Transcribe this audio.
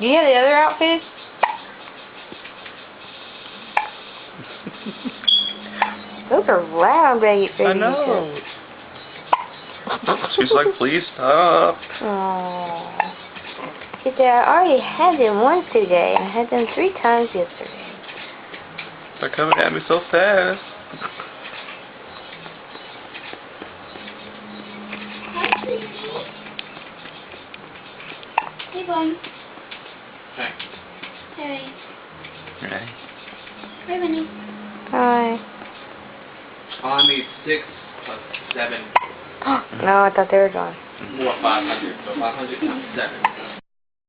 Do you have the other outfit? Those are round, baby. I know. She's like, please stop. Aww. She said, I already had them once today. I had them 3 times yesterday. They're coming at me so fast. Hi, Sweetie. Hey, Bun. Hey. Hey. Hey. Hi, Bunny. Hi. I need 6 plus 7. No, I thought they were gone. More 500. So 500 times 7.